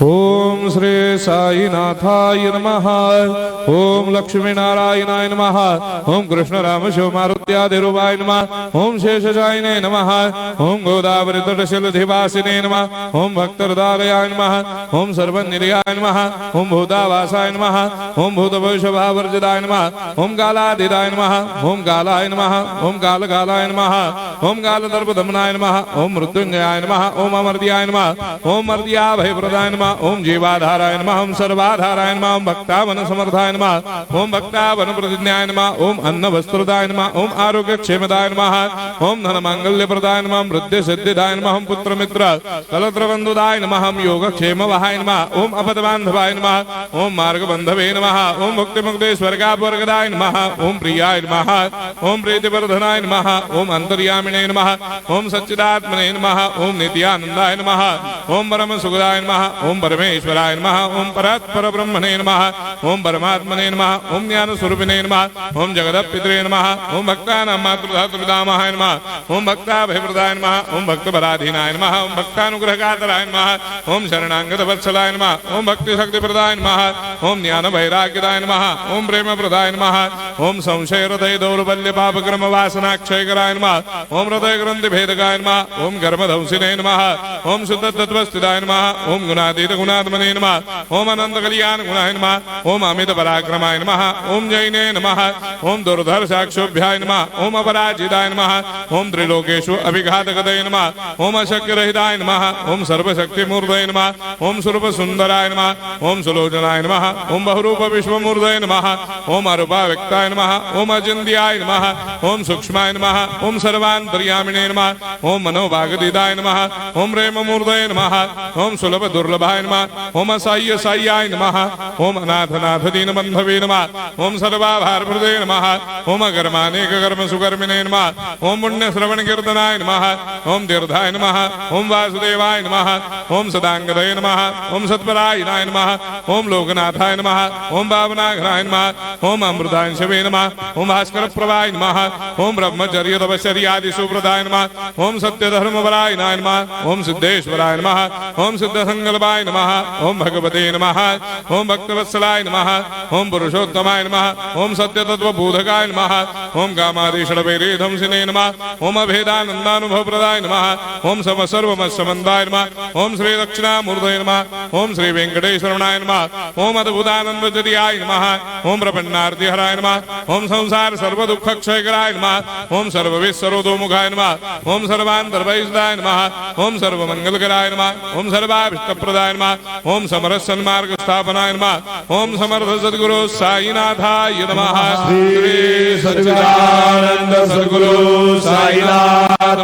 ओम श्री साईनाथाय नमः। ओम लक्ष्मी नारायणाय नमः। ओम कृष्ण राम शिव मारुत्यादिरूपाय नमः। ओम शेषशायिने नमः। ओम गोदावरी तटशिलधिवासिने नमः। ओम भक्तहृदयाय नमः। ओम सर्वनिर्याय नमः। ओम भूतावासाय नमः। ओम भूतभविष्यभावर्जिताय नमः। ओम कालाधीराय नमः। ओम कालाय नमः। ओम कालकालाय नमः। ओम कालदर्पदमनाय नमः। ओम मृत्युंजयाय नमः। ओम अमर्त्याय नमः। ओम मर्त्याभयप्रदाय नमः। ओम जीवाधाराय नमः। ओम सर्वाधाराय नमः। ओम भक्तावन समर्थाय नमः। ओम भक्तावन प्रतिज्ञाय नमः। ओम अन्न वस्त्रदाय नमः। ओम आरोग्य क्षेमदाय नमः। ओम धन मांगल्य प्रदाय नमः। ओम वृद्धि सिद्धिदाय नमः। ओम पुत्र मित्र कलत्र बंधुदाय नमः। ओम योग क्षेम वहाय नमः। ओम अपद बांधवाय नमः। ओम मार्ग बंधवे नमः। ओम मुक्ति मुक्ति स्वर्गापवर्गदाय नमः। ओम प्रियाय नमः। ओम प्रीतिवर्धनाय नमः। ओम अंतर्यामिने नमः। ओम सच्चिदात्मने नमः। ओम नित्यानंदाय नमः। ओम परम सुखदाय नमः। ओम परमेश्वराय नमः। ओम परात्पर ब्रह्मणे नमः। ओम परमात्मने नमः। ओम ज्ञान स्वरूपिणे नमः। ओम जगदपितरे नमः। ओम भक्तानां मातृधातुपितामहाय नमः। ओम भक्ताभयप्रदाय नमः। ओम भक्तपराधीनाय नमः। ओम भक्तानुग्रहकातराय नमः। ओम शरणागत वत्सलाय नमः। ओम भक्ति शक्तिप्रदाय नमः। ओम ज्ञान वैराग्यदाय नमः। ओम प्रेम प्रदाय नमः। ओम संशय हृदय दौर्बल्य पापक्रम वासना क्षयकराय नमः। ओम हृदय ग्रंथि भेदकाय नमः। ओम गर्मधंसिने नमः। ओम शुद्ध तत्वस्थिताय नमः। ओम गुणातीत गुणात्मने नमः। ओम अनंत कल्याण गुणाय नमः। ओम अमित पराक्रमाय नमः। ओम जैने नमः। ओम दुर्धर्षाक्षोभ्याय नमः। ओम अपराजिताय नमः। ओम त्रिलोकेषु अभिघातगतये नमः। ओम अशक्य रहिताय नमः। ओम सर्वशक्तिमूर्तये नमः। ओम स्वरूप सुंदराय नमः। ओम सुलोचनाय नमः। ओम बहुरूप विश्वमूर्तये नमः। ओम अरूपाव्यक्ताय नमः। ओम अचिन्त्याय नमः। ओम सूक्ष्माय नमः। ओम सर्वान्तर्यामिने नमः। ओम मनोभागदिदाय नमः। ओम प्रेममूर्तये नमः। ओम सुलभ दुर्लभाय नमः। ओम असाह्य साह्याय नमः। ओम अनाथनाथ दीनबन्धवे नमः। ओम सर्वाभारप्रदे नमः। ओम अकर्मानेक कर्म सुकर्मिणे नमः। ओम पुण्य श्रवण कीर्तनाय नमः। ओम तीर्थाय नमः। ओम वासुदेवाय नमः। ओम सदांगदये नमः। ओम सत्परायणाय नमः। ओम लोकनाथाय नमः। ओम भावनाघ्राय नमः। ओम अमृतांशवे नमः। ओम भास्कर प्रभाय नमः। ओम ब्रह्मचर्य तपश्चर्यादि सुप्रदाय नमः। ओम सत्य धर्मपरायणाय नमः। ओम सिद्धेश्वराय नमः। ओम सिद्ध संकल्पाय नमः। ओम भगवते नमः। ओम भक्तवत्सलाय नमः। ओम पुरुषोत्तमाय नमः। ओम सत्य तत्व बोधकाय नमः। ओम कामादिषडवैरे धंसिने नमः। ओम अभेदानंदानुभव प्रदाय नमः। ओम सर्वमस्समन्दाय नमः। ओम श्री दक्षिणामूर्तये नमः। ओम श्री वेंकटेश्वरनाय नमः। ओम अद्भुतानंदचर्याय नमः। ओम प्रपन्नार्तिहराय नमः। ओम संसार सर्व दुख क्षयकराय नमः। ओम सर्वविश्वरोधोमुखाय नमः। ओम सर्वान्तर्भयदाय नमः। ओम सर्वमंगलकराय नमः। ओम सर्वाभिष्टप्रदाय नमः। ओम समरस सन्मार्ग स्थापनाय नमः। ओम समर्थ सद्गुरु साईनाथाय नमः। श्री सच्चिदानंद सद्गुरु साईनाथ